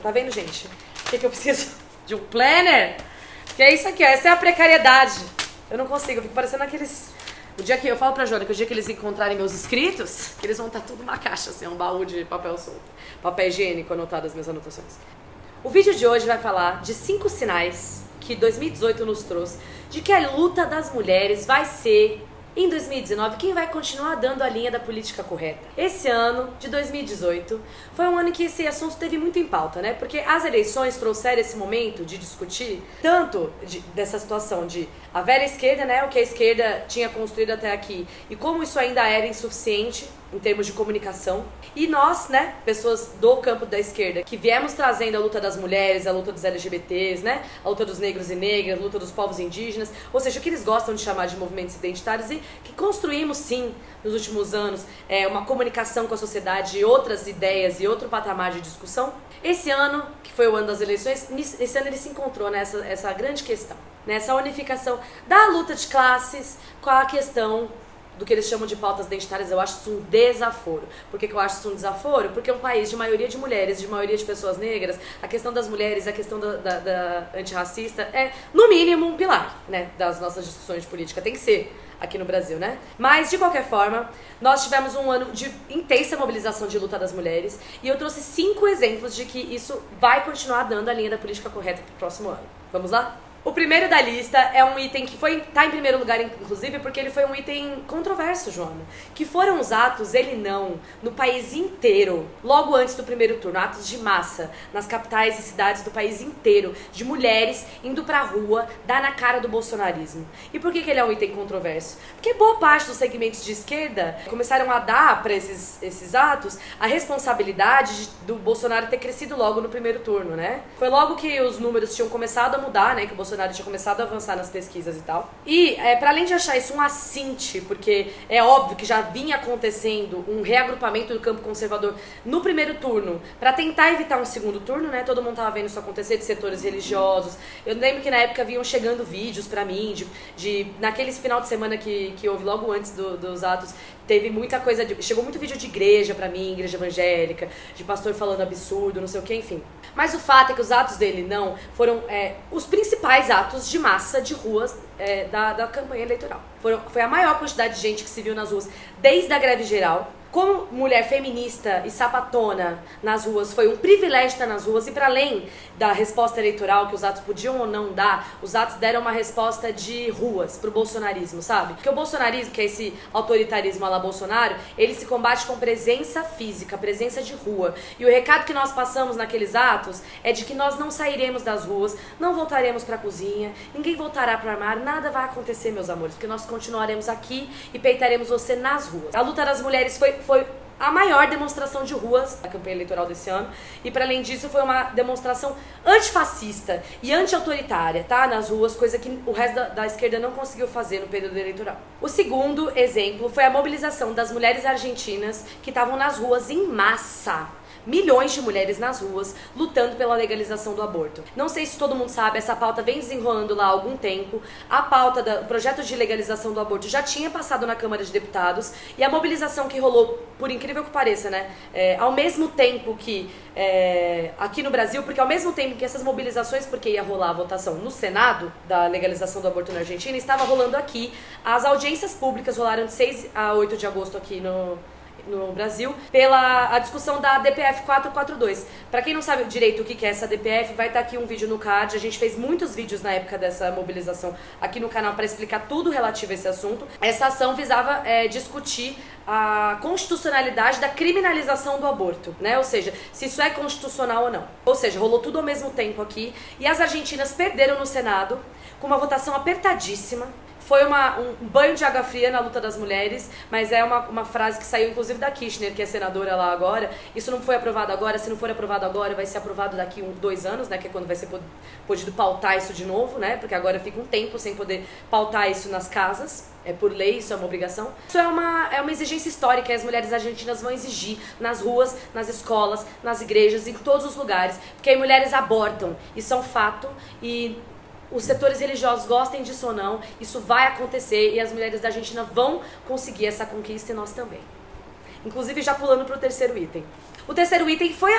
Tá vendo, gente? O que eu preciso? De um planner? Que é isso aqui, ó. Essa é a precariedade. Eu não consigo, eu fico parecendo aqueles... O dia que eu falo pra Joana que o dia que eles encontrarem meus inscritos, que eles vão estar tudo numa caixa, assim, um baú de papel solto. Papel higiênico anotado as minhas anotações. O vídeo de hoje vai falar de 5 sinais que 2018 nos trouxe de que a luta das mulheres vai ser, em 2019, quem vai continuar dando a linha da política correta. Esse ano, de 2018, foi um ano em que esse assunto teve muito em pauta, né? Porque as eleições trouxeram esse momento de discutir tanto dessa situação de a velha esquerda, né? O que a esquerda tinha construído até aqui e como isso ainda era insuficiente em termos de comunicação. E nós, né, pessoas do campo da esquerda, que viemos trazendo a luta das mulheres, a luta dos LGBTs, né, a luta dos negros e negras, a luta dos povos indígenas, ou seja, o que eles gostam de chamar de movimentos identitários, e que construímos, sim, nos últimos anos, uma comunicação com a sociedade, outras ideias e outro patamar de discussão. Esse ano, que foi o ano das eleições, esse ano ele se encontrou nessa essa grande questão, nessa unificação da luta de classes com a questão do que eles chamam de pautas identitárias. Eu acho isso um desaforo. Por que eu acho isso um desaforo? Porque é um país de maioria de mulheres, de maioria de pessoas negras, a questão das mulheres, a questão da antirracista é, no mínimo, um pilar, né, das nossas discussões de política. Tem que ser aqui no Brasil, né? Mas, de qualquer forma, nós tivemos um ano de intensa mobilização de luta das mulheres e eu trouxe 5 exemplos de que isso vai continuar dando a linha da política correta pro próximo ano. Vamos lá? O primeiro da lista é um item que tá em primeiro lugar, inclusive, porque ele foi um item controverso, Joana. Que foram os atos, no país inteiro, logo antes do primeiro turno, atos de massa, nas capitais e cidades do país inteiro, de mulheres indo pra rua, dar na cara do bolsonarismo. E por que ele é um item controverso? Porque boa parte dos segmentos de esquerda começaram a dar pra esses atos a responsabilidade do Bolsonaro ter crescido logo no primeiro turno, né? Foi logo que os números tinham começado a mudar, né? Que o Bolsonaro tinha começado a avançar nas pesquisas e tal. E, para além de achar isso um assinte, porque é óbvio que já vinha acontecendo um reagrupamento do campo conservador no primeiro turno, para tentar evitar um segundo turno, né? Todo mundo tava vendo isso acontecer, de setores religiosos. Eu lembro que na época vinham chegando vídeos pra mim, naquele final de semana que houve logo antes dos atos, teve muita coisa, chegou muito vídeo de igreja pra mim, igreja evangélica, de pastor falando absurdo, não sei o que, enfim. Mas o fato é que os atos dele foram os principais atos de massa de ruas da campanha eleitoral. Foi a maior quantidade de gente que se viu nas ruas desde a greve geral. Como mulher feminista e sapatona nas ruas, foi um privilégio estar nas ruas. E para além da resposta eleitoral que os atos podiam ou não dar, os atos deram uma resposta de ruas pro bolsonarismo, sabe? Porque o bolsonarismo, que é esse autoritarismo à la Bolsonaro, ele se combate com presença física, presença de rua. E o recado que nós passamos naqueles atos é de que nós não sairemos das ruas, não voltaremos pra cozinha, ninguém voltará pro armário, nada vai acontecer, meus amores, porque nós continuaremos aqui e peitaremos você nas ruas. A luta das mulheres foi a maior demonstração de ruas da campanha eleitoral desse ano. E para além disso foi uma demonstração antifascista e anti-autoritária, tá? Nas ruas, coisa que o resto da esquerda não conseguiu fazer no período eleitoral. O segundo exemplo foi a mobilização das mulheres argentinas que estavam nas ruas em massa. Milhões de mulheres nas ruas lutando pela legalização do aborto. Não sei se todo mundo sabe, essa pauta vem desenrolando lá há algum tempo. A pauta do projeto de legalização do aborto já tinha passado na Câmara de Deputados e a mobilização que rolou, por incrível que pareça, né, ao mesmo tempo que aqui no Brasil, porque ao mesmo tempo que essas mobilizações, porque ia rolar a votação no Senado da legalização do aborto na Argentina, estava rolando aqui. As audiências públicas rolaram de 6 a 8 de agosto aqui no Brasil, pela discussão da DPF 442. Pra quem não sabe direito o que é essa DPF, vai estar aqui um vídeo no card. A gente fez muitos vídeos na época dessa mobilização aqui no canal para explicar tudo relativo a esse assunto. Essa ação visava discutir a constitucionalidade da criminalização do aborto, né? Ou seja, se isso é constitucional ou não. Ou seja, rolou tudo ao mesmo tempo aqui e as argentinas perderam no Senado com uma votação apertadíssima. Foi um banho de água fria na luta das mulheres, mas é uma frase que saiu inclusive da Kirchner, que é senadora lá agora. Isso não foi aprovado agora, se não for aprovado agora, vai ser aprovado daqui 2 anos, né? Que é quando vai ser podido pautar isso de novo, né? Porque agora fica um tempo sem poder pautar isso nas casas. Por lei, isso é uma obrigação. Isso é uma exigência histórica que as mulheres argentinas vão exigir nas ruas, nas escolas, nas igrejas, em todos os lugares. Porque aí mulheres abortam, isso é um fato e os setores religiosos gostem disso ou não, isso vai acontecer e as mulheres da Argentina vão conseguir essa conquista e nós também. Inclusive já pulando para o terceiro item. O terceiro item foi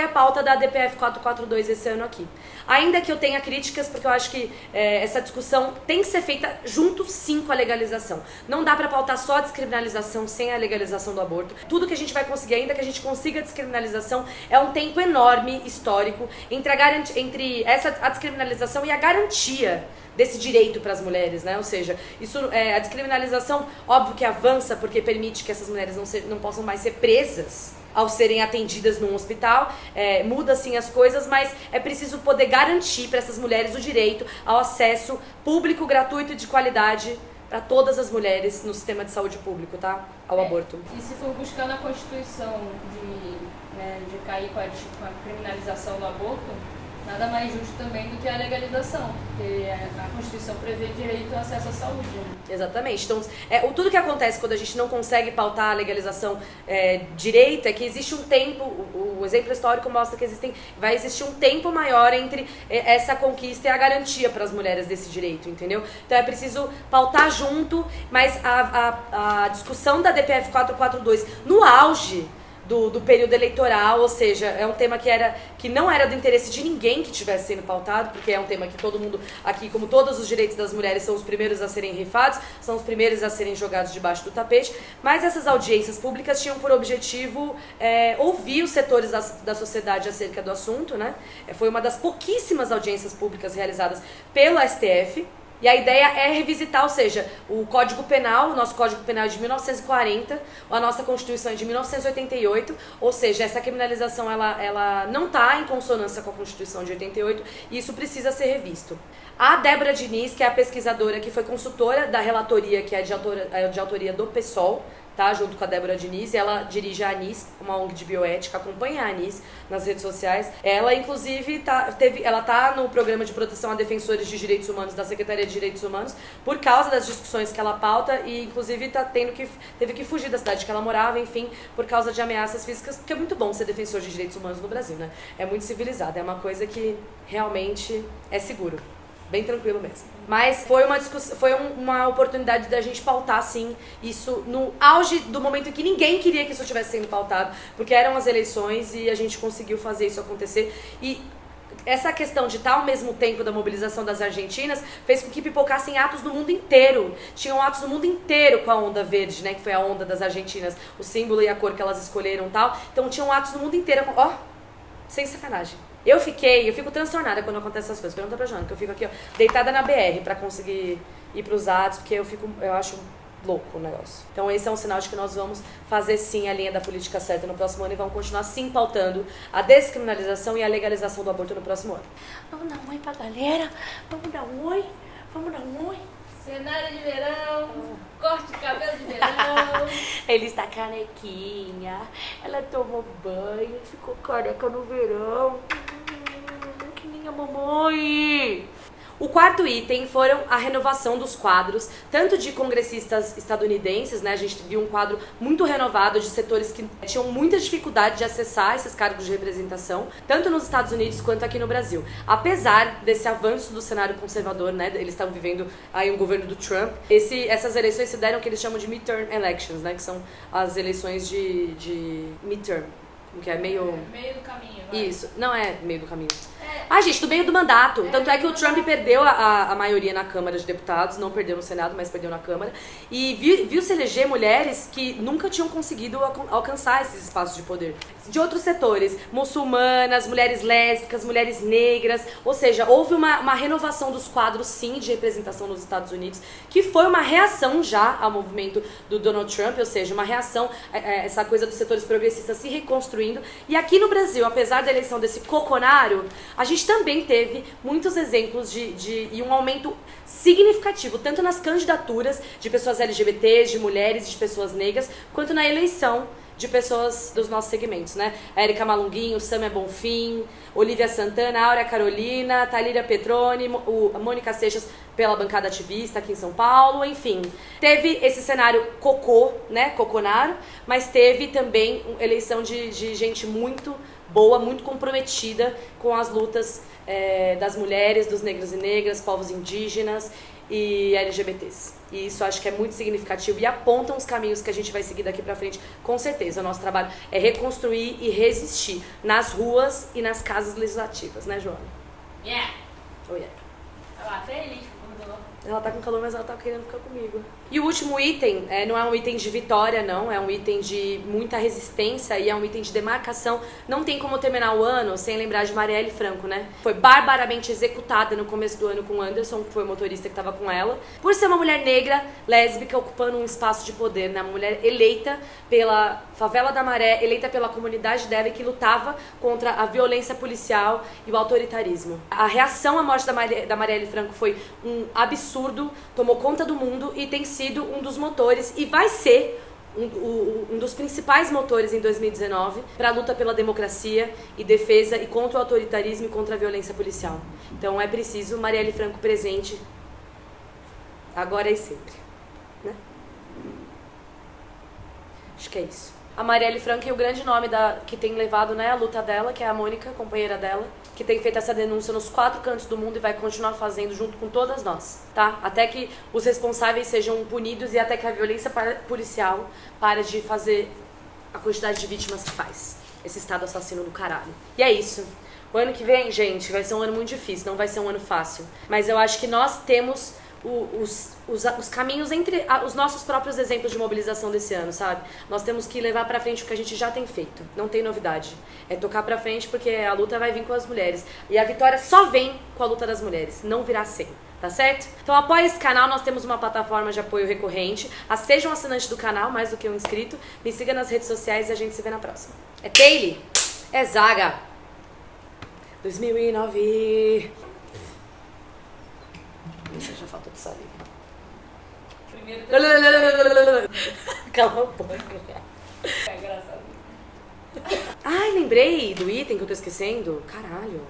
a pauta da DPF 442 esse ano aqui. Ainda que eu tenha críticas, porque eu acho que essa discussão tem que ser feita junto sim com a legalização. Não dá pra pautar só a descriminalização sem a legalização do aborto. Tudo que a gente vai conseguir, ainda que a gente consiga a descriminalização, é um tempo enorme, histórico, entre a descriminalização e a garantia desse direito para as mulheres, né? Ou seja, a descriminalização, óbvio que avança porque permite que essas mulheres não possam mais ser presas ao serem atendidas num hospital, muda sim as coisas, mas é preciso poder garantir para essas mulheres o direito ao acesso público, gratuito e de qualidade para todas as mulheres no sistema de saúde público, tá? Ao aborto. E se for buscar na Constituição de cair com a criminalização do aborto, nada mais justo também do que a legalização, porque a Constituição prevê direito ao acesso à saúde. Né? Exatamente. Então, tudo que acontece quando a gente não consegue pautar a legalização direito é que existe um tempo, o exemplo histórico mostra que vai existir um tempo maior entre essa conquista e a garantia para as mulheres desse direito, entendeu? Então é preciso pautar junto, mas a discussão da DPF 442 no auge do período eleitoral, ou seja, é um tema que não era do interesse de ninguém que estivesse sendo pautado, porque é um tema que todo mundo aqui, como todos os direitos das mulheres, são os primeiros a serem rifados, são os primeiros a serem jogados debaixo do tapete, mas essas audiências públicas tinham por objetivo ouvir os setores da sociedade acerca do assunto, né? Foi uma das pouquíssimas audiências públicas realizadas pelo STF, e a ideia é revisitar, ou seja, o Código Penal, o nosso Código Penal é de 1940, a nossa Constituição é de 1988, ou seja, essa criminalização ela não está em consonância com a Constituição de 88 e isso precisa ser revisto. A Débora Diniz, que é a pesquisadora que foi consultora da relatoria, que é de autoria do PSOL, tá, junto com a Débora Diniz, ela dirige a ANIS, uma ONG de bioética, acompanha a ANIS nas redes sociais. Ela, inclusive, ela tá no programa de proteção a defensores de direitos humanos da Secretaria de Direitos Humanos por causa das discussões que ela pauta e, inclusive, teve que fugir da cidade que ela morava, enfim, por causa de ameaças físicas, porque é muito bom ser defensor de direitos humanos no Brasil, né? É muito civilizado, é uma coisa que realmente é seguro. Bem tranquilo mesmo. Mas foi uma oportunidade da gente pautar, sim, isso no auge do momento em que ninguém queria que isso estivesse sendo pautado, porque eram as eleições e a gente conseguiu fazer isso acontecer. E essa questão de estar ao mesmo tempo da mobilização das argentinas fez com que pipocassem atos no mundo inteiro. Tinham atos no mundo inteiro com a onda verde, né, que foi a onda das argentinas, o símbolo e a cor que elas escolheram e tal. Então tinham atos no mundo inteiro, sem sacanagem. Eu fico transtornada quando acontecem essas coisas. Pergunta pra Joana, que eu fico aqui, deitada na BR pra conseguir ir pros atos, porque eu acho louco o negócio. Então esse é um sinal de que nós vamos fazer sim a linha da política certa no próximo ano e vamos continuar sim pautando a descriminalização e a legalização do aborto no próximo ano. Vamos dar um oi pra galera? Vamos dar um oi? Vamos dar um oi? Cenário de verão, corte de cabelo de verão. Ele está carequinha, ela tomou banho, ficou careca no verão. Que minha mamãe. O quarto item foram a renovação dos quadros, tanto de congressistas estadunidenses, né? A gente viu um quadro muito renovado de setores que tinham muita dificuldade de acessar esses cargos de representação, tanto nos Estados Unidos quanto aqui no Brasil. Apesar desse avanço do cenário conservador, né? Eles estavam vivendo aí um governo do Trump. Essas eleições se deram o que eles chamam de midterm elections, né? Que são as eleições de midterm, que é meio... Meio do caminho, vai. Isso, não é meio do caminho. Gente, do meio do mandato. Tanto é que o Trump perdeu a maioria na Câmara de Deputados, não perdeu no Senado, mas perdeu na Câmara. E viu-se eleger mulheres que nunca tinham conseguido alcançar esses espaços de poder. De outros setores, muçulmanas, mulheres lésbicas, mulheres negras. Ou seja, houve uma renovação dos quadros, sim, de representação nos Estados Unidos, que foi uma reação já ao movimento do Donald Trump, ou seja, uma reação, essa coisa dos setores progressistas se reconstruindo. E aqui no Brasil, apesar da eleição desse coconário, a gente também teve muitos exemplos e um aumento significativo, tanto nas candidaturas de pessoas LGBTs, de mulheres, de pessoas negras, quanto na eleição de pessoas dos nossos segmentos, né? A Erika Malunguinho, Samia Bonfim, Olivia Santana, Áurea Carolina, Thalíria Petroni, a Mônica Seixas pela bancada ativista aqui em São Paulo, enfim. Teve esse cenário né? Coconaro, mas teve também eleição de gente muito boa, muito comprometida com as lutas das mulheres, dos negros e negras, povos indígenas e LGBTs. E isso acho que é muito significativo e apontam os caminhos que a gente vai seguir daqui pra frente. Com certeza, o nosso trabalho é reconstruir e resistir nas ruas e nas casas legislativas, né, Joana? Yeah! Oh, yeah. Olha lá, feliz que acordou. Ela tá com calor, mas ela tá querendo ficar comigo. E o último item, não é um item de vitória, não. É um item de muita resistência e é um item de demarcação. Não tem como terminar o ano sem lembrar de Marielle Franco, né? Foi barbaramente executada no começo do ano com o Anderson, que foi o motorista que tava com ela, por ser uma mulher negra, lésbica, ocupando um espaço de poder, né? Uma mulher eleita pela favela da Maré, eleita pela comunidade dela e que lutava contra a violência policial e o autoritarismo. A reação à morte da Marielle Franco foi um absurdo, tomou conta do mundo e tem sido um dos motores e vai ser um dos principais motores em 2019 para a luta pela democracia e defesa e contra o autoritarismo e contra a violência policial. Então é preciso Marielle Franco presente agora e sempre, né? Acho que é isso. A Marielle Franco e o grande nome que tem levado, né, a luta dela, que é a Mônica, companheira dela, que tem feito essa denúncia nos 4 cantos do mundo e vai continuar fazendo junto com todas nós, tá? Até que os responsáveis sejam punidos e até que a violência policial pare de fazer a quantidade de vítimas que faz. Esse estado assassino do caralho. E é isso. O ano que vem, gente, vai ser um ano muito difícil, não vai ser um ano fácil. Mas eu acho que nós temos os caminhos entre os nossos próprios exemplos de mobilização desse ano, sabe? Nós temos que levar pra frente o que a gente já tem feito. Não tem novidade. É tocar pra frente porque a luta vai vir com as mulheres. E a vitória só vem com a luta das mulheres. Não virá sem. Tá certo? Então apoie esse canal, nós temos uma plataforma de apoio recorrente. Seja um assinante do canal, mais do que um inscrito. Me siga nas redes sociais e a gente se vê na próxima. É Taylor? É Zaga. 2009. Isso já faltou de saliva. Primeiro Cala a boca. é engraçado. Ai, lembrei do item que eu tô esquecendo. Caralho.